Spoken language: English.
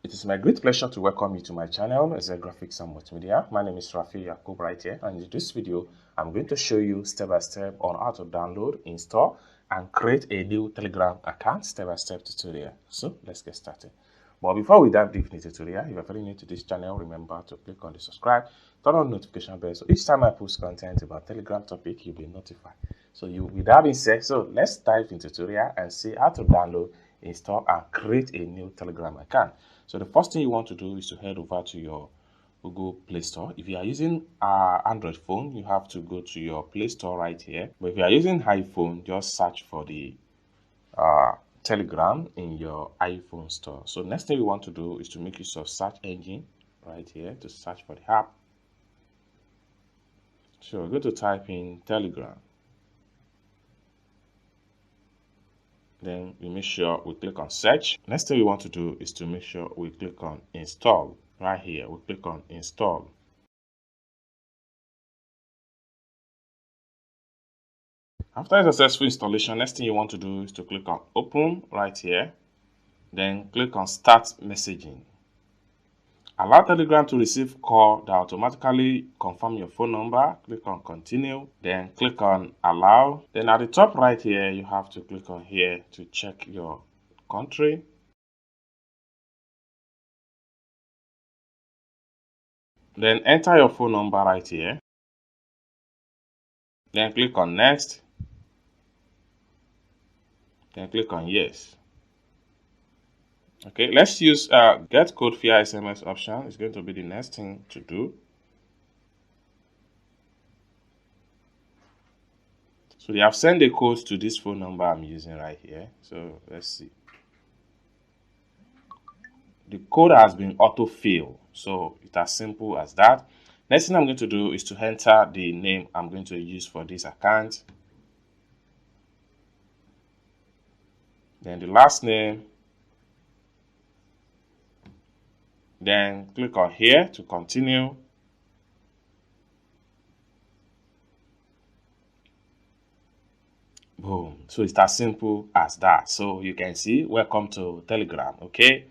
It is my great pleasure to welcome you to my channel, Excel Graphics and Multimedia. My name is Rafi Yakub right here, and in this video, I'm going to show you step by step on how to download, install, and create a new Telegram account step-by-step tutorial. So let's get started. But before we dive deep into the tutorial, if you're very new to this channel, remember to click on the subscribe, turn on the notification bell, so each time I post content about Telegram topic, you'll be notified. So with that being said, so let's dive into the tutorial and see how to download, install, and create a new Telegram account. So the first thing you want to do is to head over to your Google Play Store. If you are using an Android phone, you have to go to your Play Store right here. But if you are using iPhone, just search for the Telegram in your iPhone store. So next thing we want to do is to make use of search engine right here to search for the app. So we're going to type in Telegram. Then we make sure we click on search. Next thing we want to do is to make sure we click on install. Right here, we click on install. After a successful installation, next thing you want to do is to click on open right here. Then click on start messaging. Allow Telegram to receive call that automatically confirm your phone number. Click on continue, then click on allow. Then at the top right here, you have to click on here to check your country. Then enter your phone number right here. Then click on next. Then click on yes. Okay, let's use get code via SMS option. It's going to be the next thing to do. So they have sent the code to this phone number I'm using right here. So let's see. The code has been auto-filled. So it's as simple as that. Next thing I'm going to do is to enter the name I'm going to use for this account. Then the last name. Then click on here to continue. Boom. So it's as simple as that. So you can see, welcome to Telegram. Okay.